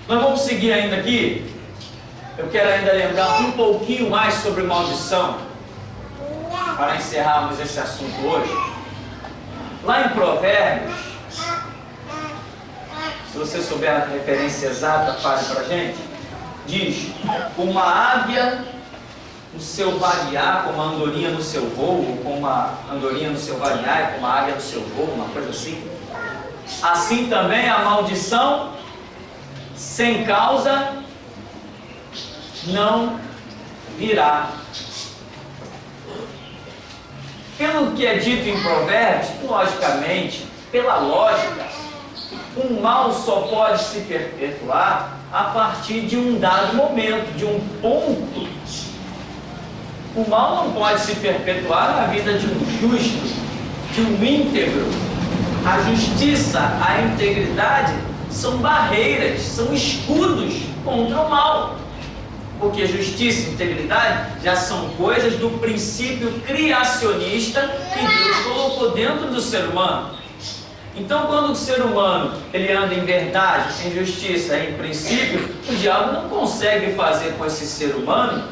Nós vamos seguir ainda aqui. Eu quero ainda lembrar um pouquinho mais sobre maldição, para encerrarmos esse assunto hoje. Lá em Provérbios, se você souber a referência exata, fale para a gente. Diz: uma águia no seu variar, como a andorinha no seu voo, como a andorinha no seu variar, como a águia no seu voo, uma coisa assim. Assim também a maldição sem causa não virá. Pelo que é dito em Provérbios, logicamente, pela lógica, um mal só pode se perpetuar a partir de um dado momento, de um ponto. O mal não pode se perpetuar na vida de um justo, de um íntegro. A justiça, a integridade são barreiras, são escudos contra o mal. Porque justiça e integridade já são coisas do princípio criacionista que Deus colocou dentro do ser humano. Então, quando o ser humano ele anda em verdade, em justiça, em princípio, o diabo não consegue fazer com esse ser humano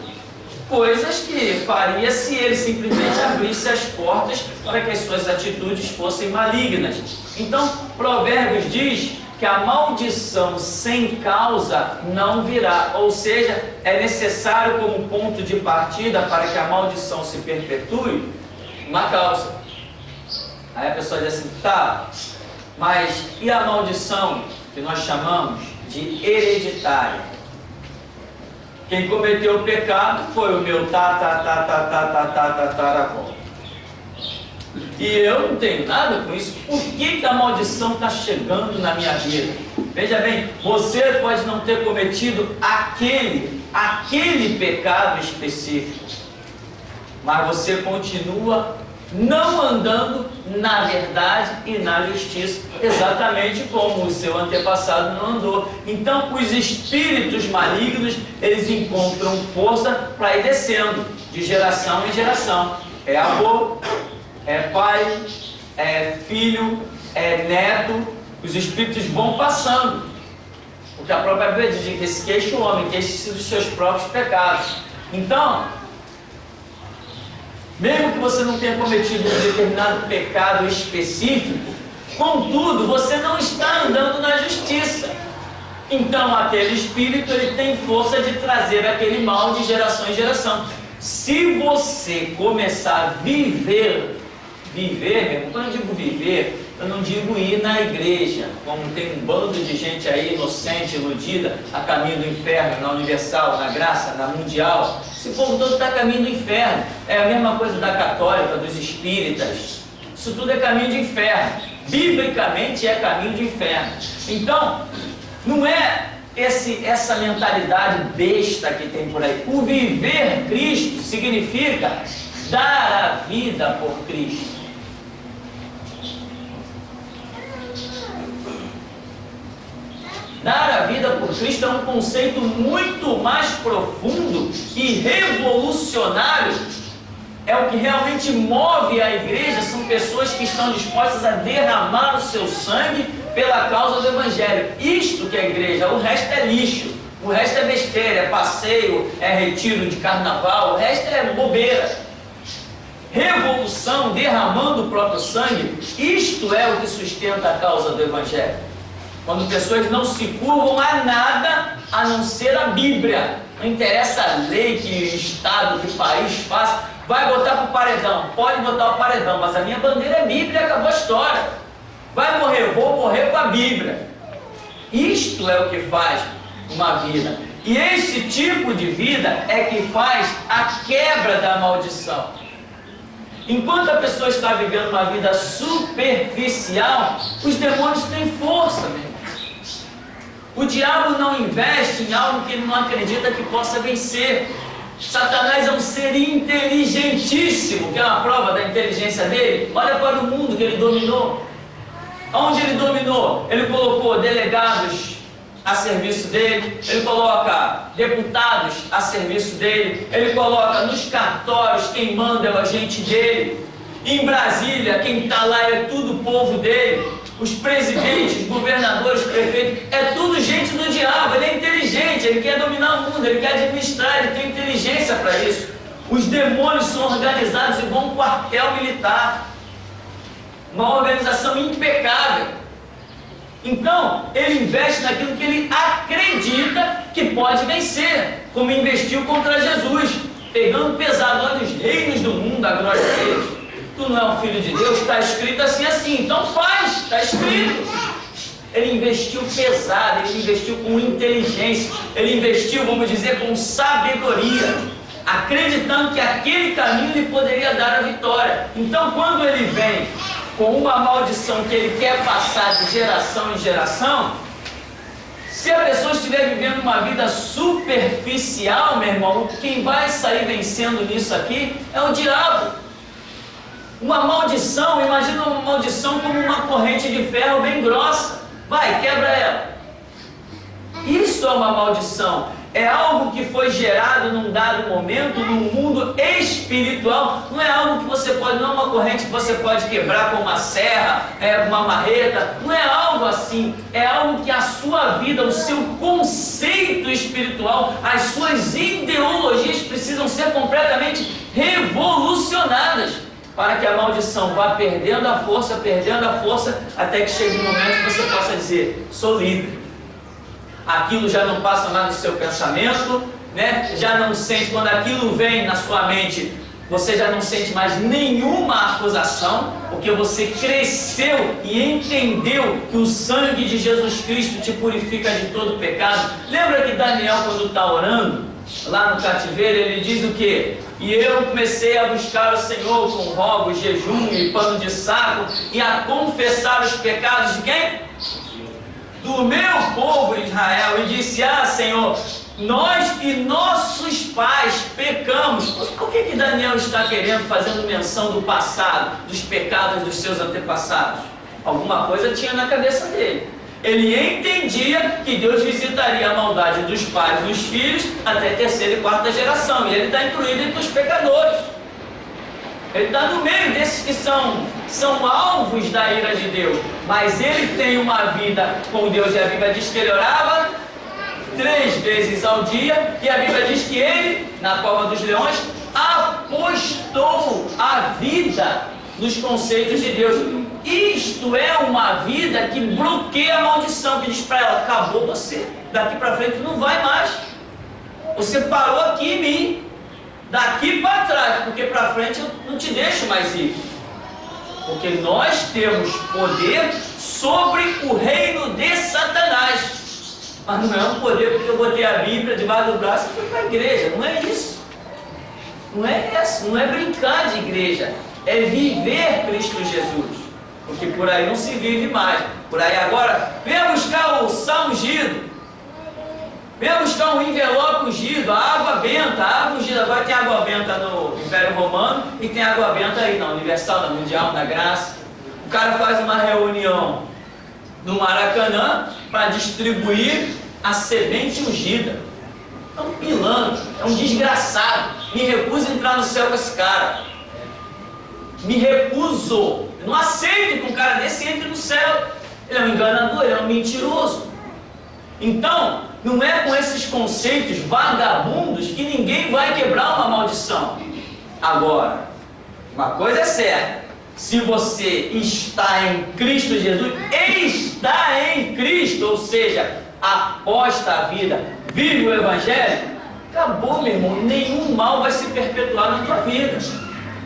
coisas que faria se ele simplesmente abrisse as portas para que as suas atitudes fossem malignas. Então, Provérbios diz que a maldição sem causa não virá, ou seja, é necessário como ponto de partida para que a maldição se perpetue, uma causa. Aí a pessoa diz assim, tá, mas e a maldição que nós chamamos de hereditária? Quem cometeu o pecado foi o meu tataravó. E eu não tenho nada com isso. Por que a maldição está chegando na minha vida? Veja bem, você pode não ter cometido aquele pecado específico, mas você continua não andando na verdade e na justiça, exatamente como o seu antepassado não andou. Então, os espíritos malignos, eles encontram força para ir descendo, de geração em geração. É avô, é pai, é filho, é neto, os espíritos vão passando. Porque a própria Bíblia diz que se queixa o homem, queixe-se dos seus próprios pecados. Então, mesmo que você não tenha cometido um determinado pecado específico, contudo, você não está andando na justiça. Então, aquele espírito ele tem força de trazer aquele mal de geração em geração. Se você começar a viver mesmo, quando eu digo viver, eu não digo ir na igreja, como tem um bando de gente aí inocente, iludida, a caminho do inferno, na Universal, na Graça, na Mundial. Esse povo todo está a caminho do inferno. É a mesma coisa da católica, dos espíritas. Isso tudo é caminho de inferno. Biblicamente é caminho de inferno. Então, não é essa mentalidade besta que tem por aí. O viver Cristo significa dar a vida por Cristo. Dar a vida por Cristo é um conceito muito mais profundo e revolucionário. É o que realmente move a igreja, são pessoas que estão dispostas a derramar o seu sangue pela causa do Evangelho. Isto que é a igreja, o resto é lixo, o resto é besteira, é passeio, é retiro de carnaval, o resto é bobeira. Revolução, derramando o próprio sangue, isto é o que sustenta a causa do Evangelho. Quando pessoas não se curvam a nada a não ser a Bíblia. Não interessa a lei que Estado, que país faça. Vai botar para o paredão. Pode botar o paredão, mas a minha bandeira é Bíblia, acabou a história. Vai morrer, vou morrer com a Bíblia. Isto é o que faz uma vida. E esse tipo de vida é que faz a quebra da maldição. Enquanto a pessoa está vivendo uma vida superficial, os demônios têm força, meu irmão. O diabo não investe em algo que ele não acredita que possa vencer. Satanás é um ser inteligentíssimo, que é uma prova da inteligência dele. Olha para o mundo que ele dominou. Onde ele dominou? Ele colocou delegados a serviço dele, ele coloca deputados a serviço dele, ele coloca nos cartórios quem manda é o agente dele. Em Brasília, quem está lá é tudo povo dele. Os presidentes, governadores, prefeitos, é tudo gente do diabo. Ele é ele quer dominar o mundo, ele quer administrar, ele tem inteligência para isso. Os demônios são organizados igual um quartel militar, uma organização impecável. Então, ele investe naquilo que ele acredita que pode vencer, como investiu contra Jesus, pegando pesado: olha, os reinos do mundo, a glória deles. Tu não é um filho de Deus, está escrito assim, então faz, está escrito. Ele investiu pesado, ele investiu com inteligência, ele investiu, vamos dizer, com sabedoria, acreditando que aquele caminho lhe poderia dar a vitória. Então, quando ele vem com uma maldição que ele quer passar de geração em geração, se a pessoa estiver vivendo uma vida superficial, meu irmão, quem vai sair vencendo nisso aqui é o diabo. Uma maldição, imagina uma maldição como uma corrente de ferro bem grossa. Vai, quebra ela. Isso é uma maldição. É algo que foi gerado num dado momento, num mundo espiritual. Não é algo que você pode, não é uma corrente que você pode quebrar com uma serra, uma marreta. Não é algo assim. É algo que a sua vida, o seu conceito espiritual, as suas ideologias precisam ser completamente revolucionadas, para que a maldição vá perdendo a força, até que chegue um momento que você possa dizer: sou livre. Aquilo já não passa mais no seu pensamento, né? Já não sente, quando aquilo vem na sua mente, você já não sente mais nenhuma acusação, porque você cresceu e entendeu que o sangue de Jesus Cristo te purifica de todo pecado. Lembra que Daniel, quando está orando lá no cativeiro, ele diz o quê? E eu comecei a buscar o Senhor com rogos, jejum e pano de saco, e a confessar os pecados de quem? Do meu povo Israel. E disse: ah, Senhor, nós e nossos pais pecamos. Por que Daniel está querendo, fazendo menção do passado, dos pecados dos seus antepassados? Alguma coisa tinha na cabeça dele. Ele entendia que Deus visitaria a maldade dos pais e dos filhos até terceira e quarta geração, e ele está incluído entre os pecadores. Ele está no meio desses que são alvos da ira de Deus, mas ele tem uma vida com Deus, e a Bíblia diz que ele orava 3 vezes ao dia, e a Bíblia diz que ele, na cova dos leões, apostou a vida nos conceitos de Deus. Isto é uma vida que bloqueia a maldição, que diz para ela: acabou você, daqui para frente não vai mais, você parou aqui em mim, daqui para trás, porque para frente eu não te deixo mais ir, porque nós temos poder sobre o reino de Satanás. Mas não é um poder porque eu botei a Bíblia debaixo do braço e fui para a igreja. Não é isso, não é isso, não é brincar de igreja, é viver Cristo Jesus. Porque por aí não se vive mais. Por aí agora, venha buscar o sal ungido, venha buscar um envelope ungido, a água benta, a água ungida. Agora tem água benta no Império Romano e tem água benta aí na Universal, na Mundial, na Graça. O cara faz uma reunião no Maracanã para distribuir a semente ungida. É um pilantra, é um desgraçado. Me recuso a entrar no céu com esse cara. Me recuso. Eu não aceito que um cara desse entre no céu. Ele é um enganador, ele é um mentiroso. Então, não é com esses conceitos vagabundos que ninguém vai quebrar uma maldição. Agora, uma coisa é certa: se você está em Cristo Jesus, está em Cristo, ou seja, aposta a vida, vive o Evangelho, acabou, meu irmão. Nenhum mal vai se perpetuar na tua vida.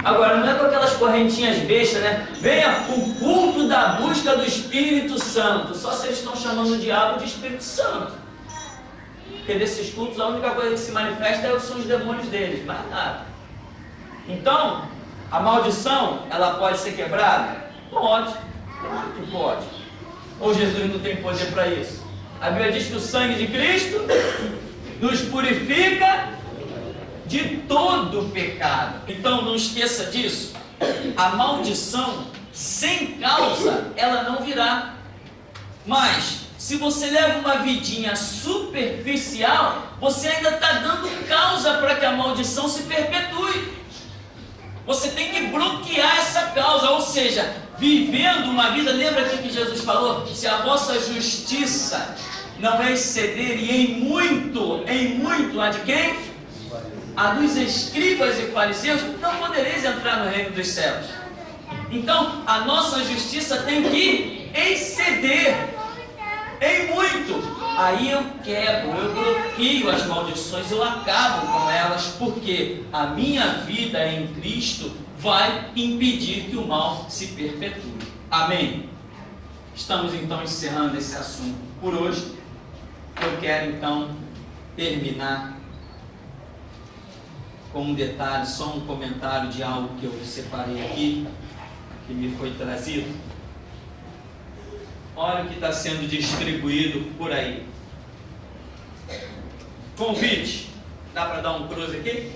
Agora, não é com aquelas correntinhas bestas, né? Venha o culto da busca do Espírito Santo. Só se eles estão chamando o diabo de Espírito Santo. Porque desses cultos a única coisa que se manifesta são os demônios deles, mais nada. Então, a maldição, ela pode ser quebrada? Pode, claro que pode. Ou Jesus não tem poder para isso? A Bíblia diz que o sangue de Cristo nos purifica de todo pecado. Então não esqueça disso. A maldição sem causa ela não virá. Mas se você leva uma vidinha superficial, você ainda está dando causa para que a maldição se perpetue. Você tem que bloquear essa causa, ou seja, vivendo uma vida. Lembra aqui que Jesus falou: se a vossa justiça não exceder e em muito, a de quem? A dos escribas e fariseus, não podereis entrar no reino dos céus. Então, a nossa justiça tem que exceder em muito. Aí eu quebro, eu bloqueio as maldições, eu acabo com elas, porque a minha vida em Cristo vai impedir que o mal se perpetue. Amém? Estamos então encerrando esse assunto por hoje. Eu quero então terminar com um detalhe, só um comentário de algo que eu separei aqui, que me foi trazido. Olha o que está sendo distribuído por aí. Convite. Dá para dar um cruze aqui?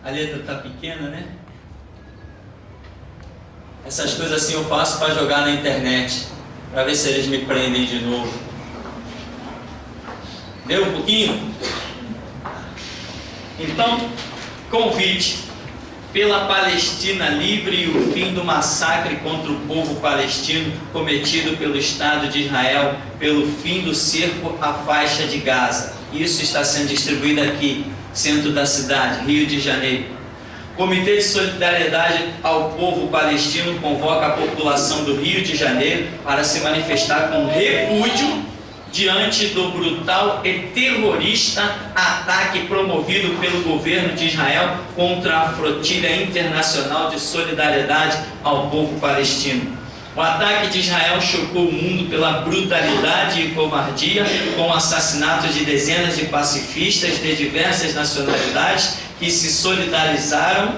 A letra está pequena, né? Essas coisas assim eu faço para jogar na internet, para ver se eles me prendem de novo. Deu um pouquinho? Então, convite pela Palestina livre e o fim do massacre contra o povo palestino cometido pelo Estado de Israel, pelo fim do cerco à faixa de Gaza. Isso está sendo distribuído aqui, centro da cidade, Rio de Janeiro. Comitê de Solidariedade ao Povo Palestino convoca a população do Rio de Janeiro para se manifestar com repúdio diante do brutal e terrorista ataque promovido pelo governo de Israel contra a flotilha internacional de solidariedade ao povo palestino. O ataque de Israel chocou o mundo pela brutalidade e covardia, com o assassinato de dezenas de pacifistas de diversas nacionalidades que se solidarizaram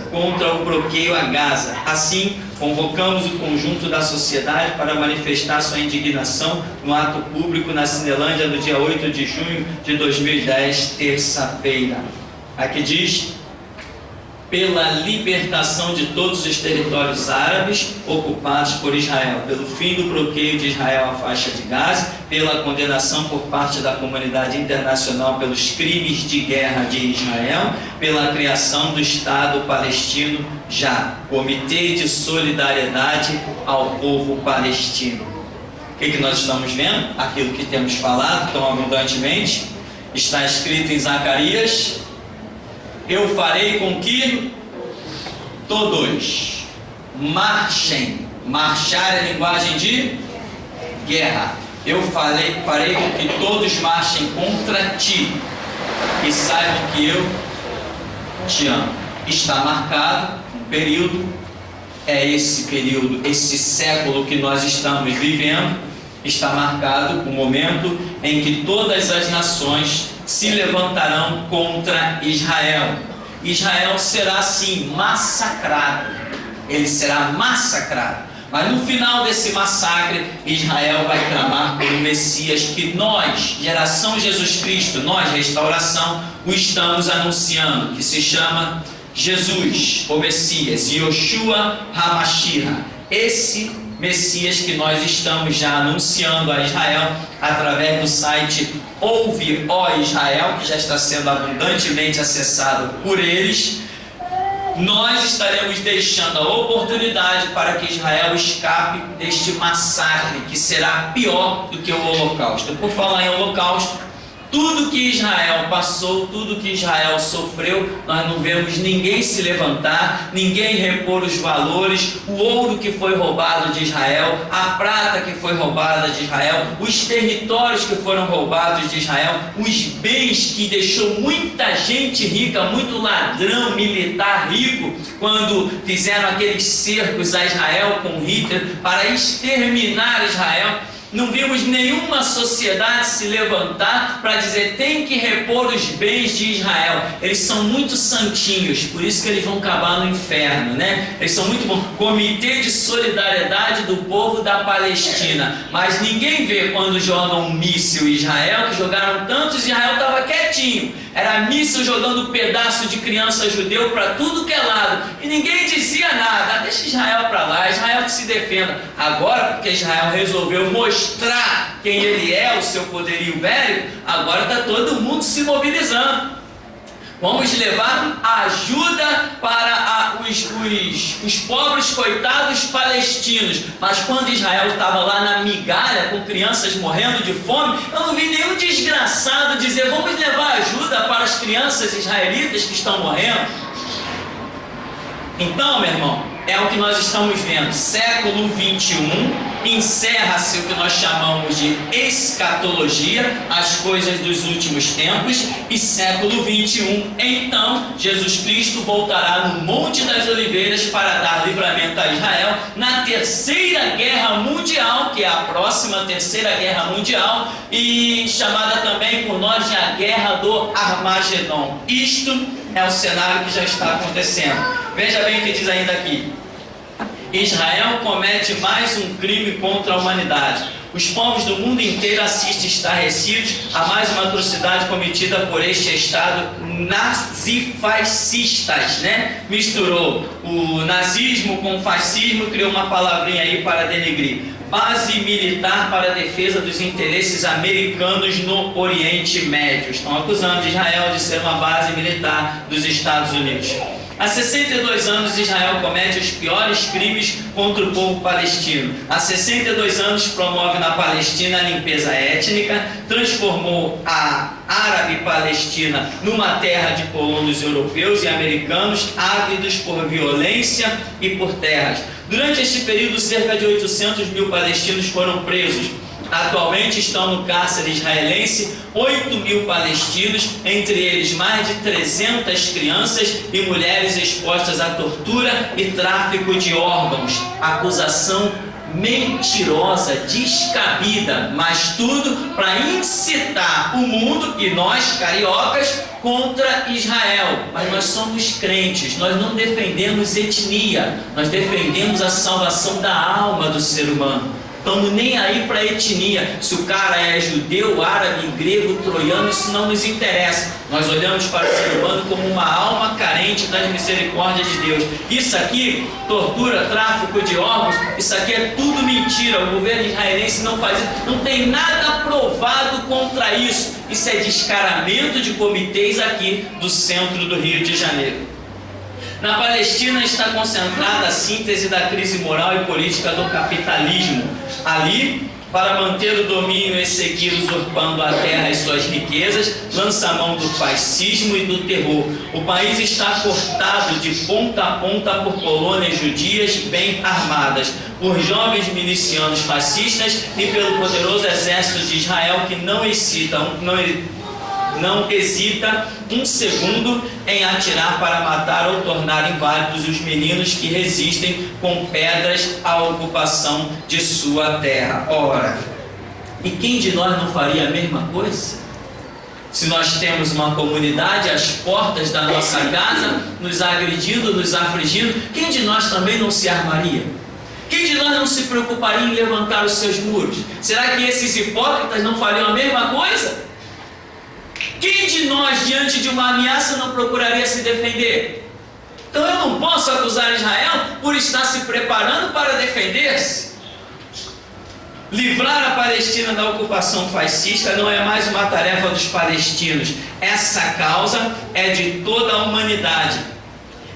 contra o bloqueio a Gaza. Assim, convocamos o conjunto da sociedade para manifestar sua indignação no ato público na Cinelândia no dia 8 de junho de 2010, terça-feira. Aqui diz: pela libertação de todos os territórios árabes ocupados por Israel, pelo fim do bloqueio de Israel à faixa de Gaza, pela condenação por parte da comunidade internacional pelos crimes de guerra de Israel, pela criação do Estado palestino já. Comitê de Solidariedade ao povo palestino. O que nós estamos vendo? Aquilo que temos falado tão abundantemente, está escrito em Zacarias: eu farei com que todos marchem. Marchar é linguagem de guerra. Eu farei com que todos marchem contra ti e saibam que eu te amo. Está marcado um período, é esse período, esse século que nós estamos vivendo, está marcado o momento em que todas as nações se levantarão contra Israel. Israel será assim massacrado. Ele será massacrado. Mas no final desse massacre, Israel vai clamar por um Messias que nós, geração Jesus Cristo, nós, restauração, o estamos anunciando, que se chama Jesus, o Messias, Yoshua HaMashiach. Esse Messias que nós estamos já anunciando a Israel através do site Ouve, ó Israel, que já está sendo abundantemente acessado por eles. Nós estaremos deixando a oportunidade para que Israel escape deste massacre, que será pior do que o Holocausto. Por falar em Holocausto, tudo que Israel passou, tudo que Israel sofreu, nós não vemos ninguém se levantar, ninguém repor os valores, o ouro que foi roubado de Israel, a prata que foi roubada de Israel, os territórios que foram roubados de Israel, os bens que deixou muita gente rica, muito ladrão militar rico, quando fizeram aqueles cercos a Israel com Hitler para exterminar Israel. Não vimos nenhuma sociedade se levantar para dizer tem que repor os bens de Israel. Eles são muito santinhos, por isso que eles vão acabar no inferno, né? Eles são muito bons. Comitê de Solidariedade do povo da Palestina. Mas ninguém vê quando jogam um míssil em Israel, que jogaram tantos, Israel estava quietinho. Era míssil jogando pedaço de criança judeu para tudo que é lado. E ninguém dizia nada. Deixa Israel para lá, Israel que se defenda. Agora, porque Israel resolveu mostrar quem ele é, o seu poderio bélico, agora está todo mundo se mobilizando. Vamos levar ajuda para os pobres coitados palestinos. Mas quando Israel estava lá na migalha, com crianças morrendo de fome, eu não vi nenhum desgraçado dizer: vamos levar ajuda para as crianças israelitas que estão morrendo. Então, meu irmão, é o que nós estamos vendo. Século 21, encerra-se o que nós chamamos de escatologia, as coisas dos últimos tempos, e século 21, então, Jesus Cristo voltará no Monte das Oliveiras para dar livramento a Israel na Terceira Guerra Mundial, que é a próxima Terceira Guerra Mundial, e chamada também por nós de a Guerra do Armagedon. Isto é o cenário que já está acontecendo. Veja bem o que diz ainda aqui. Israel comete mais um crime contra a humanidade. Os povos do mundo inteiro assistem estarrecidos a mais uma atrocidade cometida por este Estado nazifascistas, né? Misturou o nazismo com o fascismo, criou uma palavrinha aí para denegrir. Base militar para a defesa dos interesses americanos no Oriente Médio. Estão acusando Israel de ser uma base militar dos Estados Unidos. Há 62 anos, Israel comete os piores crimes contra o povo palestino. Há 62 anos, promove na Palestina a limpeza étnica, transformou a árabe Palestina numa terra de colonos europeus e americanos, ávidos por violência e por terras. Durante este período, cerca de 800 mil palestinos foram presos. Atualmente estão no cárcere israelense 8 mil palestinos, entre eles mais de 300 crianças e mulheres expostas à tortura e tráfico de órgãos. Acusação mentirosa, descabida, mas tudo para incitar o mundo e nós, cariocas, contra Israel. Mas nós somos crentes, nós não defendemos etnia, nós defendemos a salvação da alma do ser humano. Estamos nem aí para a etnia. Se o cara é judeu, árabe, grego, troiano, isso não nos interessa. Nós olhamos para o ser humano como uma alma carente das misericórdias de Deus. Isso aqui, tortura, tráfico de órgãos, isso aqui é tudo mentira. O governo israelense não faz isso. Não tem nada provado contra isso. Isso é descaramento de comitês aqui do centro do Rio de Janeiro. Na Palestina está concentrada a síntese da crise moral e política do capitalismo. Ali, para manter o domínio e seguir usurpando a terra e suas riquezas, lança a mão do fascismo e do terror. O país está cortado de ponta a ponta por colônias judias bem armadas, por jovens milicianos fascistas e pelo poderoso exército de Israel que não hesita um segundo em atirar para matar ou tornar inválidos os meninos que resistem com pedras à ocupação de sua terra. Ora, e quem de nós não faria a mesma coisa? Se nós temos uma comunidade às portas da nossa casa, nos agredindo, nos afligindo, quem de nós também não se armaria? Quem de nós não se preocuparia em levantar os seus muros? Será que esses hipócritas não fariam a mesma coisa? Quem de nós, diante de uma ameaça, não procuraria se defender? Então eu não posso acusar Israel por estar se preparando para defender-se. Livrar a Palestina da ocupação fascista não é mais uma tarefa dos palestinos. Essa causa é de toda a humanidade,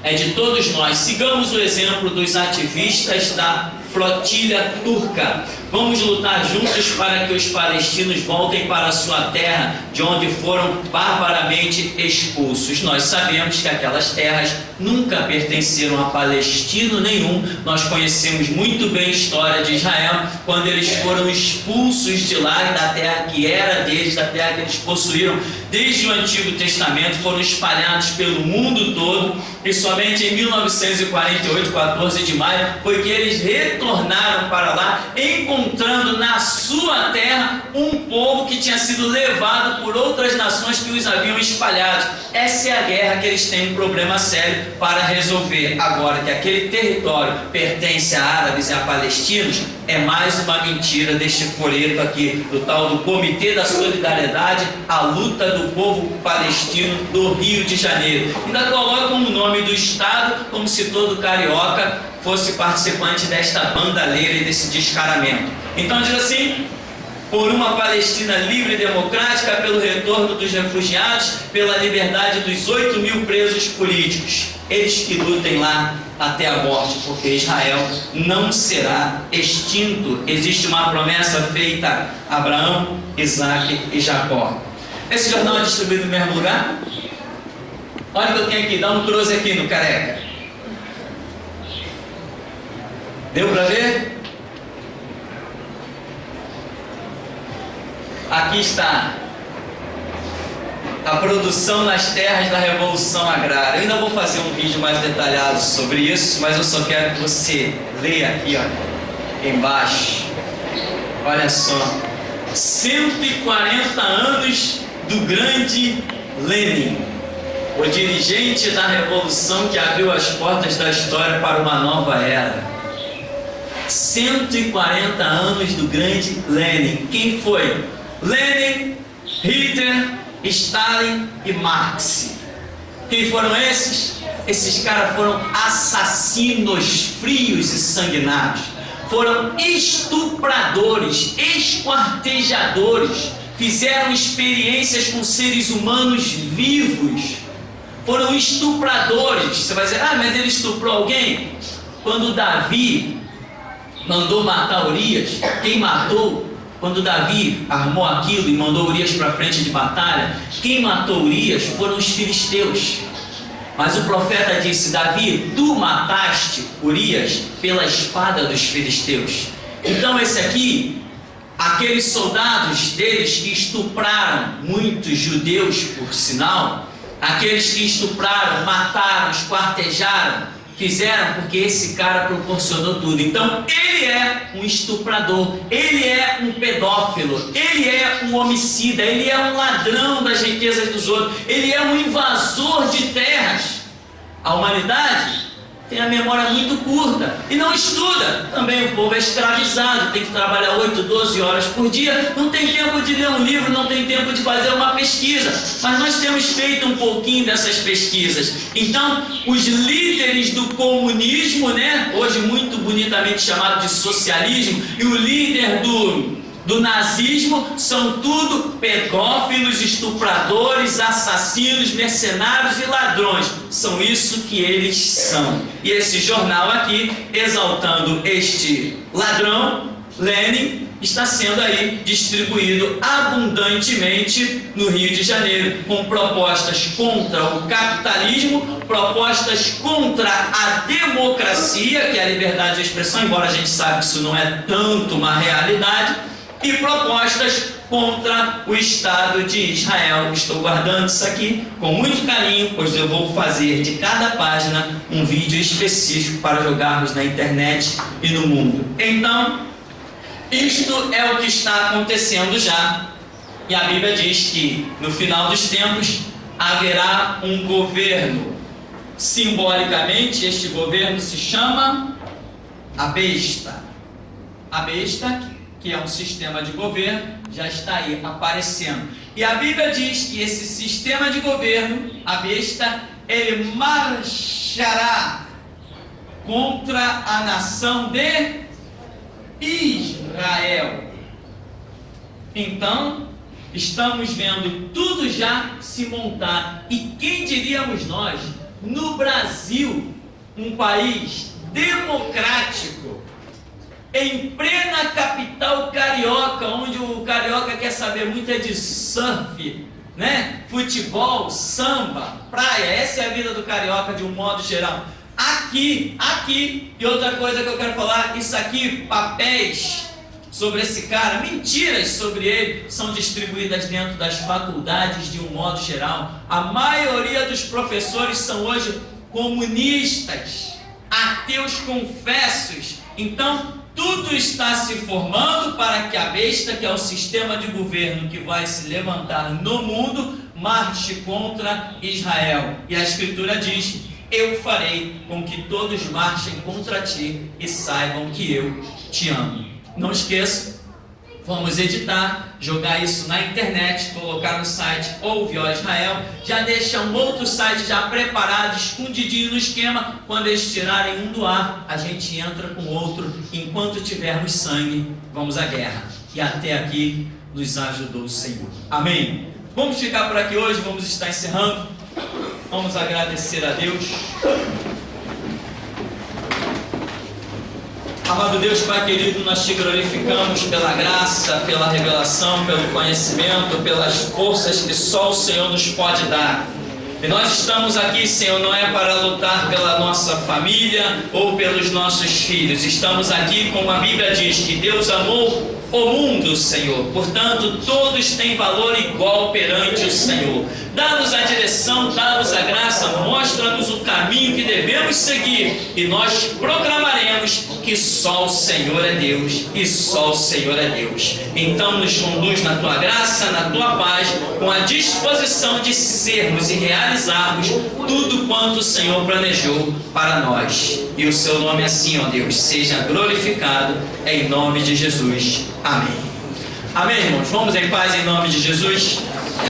é de todos nós. Sigamos o exemplo dos ativistas da flotilha turca. Vamos lutar juntos para que os palestinos voltem para a sua terra, de onde foram barbaramente expulsos. Nós sabemos que aquelas terras nunca pertenceram a palestino nenhum. Nós conhecemos muito bem a história de Israel, quando eles foram expulsos de lá, da terra que era deles, da terra que eles possuíram desde o Antigo Testamento, foram espalhados pelo mundo todo, e somente em 1948, 14 de maio, foi que eles retornaram para lá, encontrando na sua terra um povo que tinha sido levado por outras nações que os haviam espalhado. Essa é a guerra que eles têm um problema sério para resolver. Agora, que aquele território pertence a árabes e a palestinos, é mais uma mentira deste folheto aqui, do tal do Comitê da Solidariedade, a luta do povo palestino do Rio de Janeiro. Ainda colocam o nome do Estado como se todo carioca fosse participante desta bandalheira e desse descaramento. Então diz assim: por uma Palestina livre e democrática, pelo retorno dos refugiados, pela liberdade dos 8.000 presos políticos. Eles que lutem lá até a morte, porque Israel não será extinto. Existe uma promessa feita a Abraão, Isaac e Jacó. Esse jornal é distribuído no mesmo lugar? Olha o que eu tenho aqui, dá um close aqui no careca. Deu para ver? Aqui está a produção nas terras da Revolução Agrária. Eu ainda vou fazer um vídeo mais detalhado sobre isso, mas eu só quero que você leia aqui, ó, embaixo. Olha só, 140 anos do grande Lenin, o dirigente da revolução que abriu as portas da história para uma nova era. 140 anos do grande Lenin. Quem foi? Lenin, Hitler, Stalin e Marx. Quem foram esses? Esses caras foram assassinos frios e sanguinários. Foram estupradores, esquartejadores. Fizeram experiências com seres humanos vivos. Foram estupradores. Você vai dizer, ah, mas ele estuprou alguém? Quando Davi mandou matar Urias, quem matou? Quando Davi armou aquilo e mandou Urias para frente de batalha, quem matou Urias foram os filisteus. Mas o profeta disse, Davi, tu mataste Urias pela espada dos filisteus. Então esse aqui, aqueles soldados deles que estupraram muitos judeus, por sinal, aqueles que estupraram, mataram, esquartejaram, fizeram porque esse cara proporcionou tudo. Então ele é um estuprador, ele é um pedófilo, ele é um homicida, ele é um ladrão das riquezas dos outros, ele é um invasor de terras. A humanidade tem a memória muito curta e não estuda. Também o povo é escravizado, tem que trabalhar 8, 12 horas por dia, não tem tempo de ler um livro, não tem tempo de fazer uma pesquisa. Mas nós temos feito um pouquinho dessas pesquisas. Então, os líderes do comunismo, né, hoje muito bonitamente chamado de socialismo, e o líder do nazismo são tudo pedófilos, estupradores, assassinos, mercenários e ladrões. São isso que eles são. E esse jornal aqui, exaltando este ladrão, Lenin, está sendo aí distribuído abundantemente no Rio de Janeiro, com propostas contra o capitalismo, propostas contra a democracia, que é a liberdade de expressão, embora a gente saiba que isso não é tanto uma realidade, e propostas contra o Estado de Israel. Estou guardando isso aqui com muito carinho, pois eu vou fazer de cada página um vídeo específico para jogarmos na internet e no mundo. Então, isto é o que está acontecendo já. E a Bíblia diz que no final dos tempos haverá um governo. Simbolicamente, este governo se chama a besta. A besta, que é um sistema de governo, já está aí aparecendo. E a Bíblia diz que esse sistema de governo, a besta, ele marchará contra a nação de Israel. Então, estamos vendo tudo já se montar. E quem diríamos nós, no Brasil, um país democrático, em plena capital carioca, onde o carioca quer saber muito é de surf, né? Futebol, samba, praia, essa é a vida do carioca de um modo geral. Aqui, e outra coisa que eu quero falar, isso aqui, papéis sobre esse cara, mentiras sobre ele, são distribuídas dentro das faculdades de um modo geral. A maioria dos professores são hoje comunistas, ateus confessos. Então, tudo está se formando para que a besta, que é o sistema de governo que vai se levantar no mundo, marche contra Israel. E a Escritura diz, eu farei com que todos marchem contra ti e saibam que eu te amo. Não esqueça, vamos editar, jogar isso na internet, colocar no site Ouve Ó Israel, já deixa um outro site já preparado, escondidinho no esquema. Quando eles tirarem um do ar, a gente entra com outro. Enquanto tivermos sangue, vamos à guerra. E até aqui nos ajudou o Senhor. Amém? Vamos ficar por aqui hoje, vamos estar encerrando. Vamos agradecer a Deus. Amado Deus, Pai querido, nós te glorificamos pela graça, pela revelação, pelo conhecimento, pelas forças que só o Senhor nos pode dar. E nós estamos aqui, Senhor, não é para lutar pela nossa família ou pelos nossos filhos. Estamos aqui, como a Bíblia diz, que Deus amou o mundo, Senhor. Portanto, todos têm valor igual perante o Senhor. Dá-nos a direção, dá-nos a graça, mostra-nos o caminho que devemos seguir. E nós proclamaremos que só o Senhor é Deus e só o Senhor é Deus. Então nos conduz na Tua graça, na Tua paz, com a disposição de sermos e realizarmos tudo quanto o Senhor planejou para nós. E o Seu nome assim, ó Deus, seja glorificado em nome de Jesus. Amém. Amém, irmãos? Vamos em paz em nome de Jesus.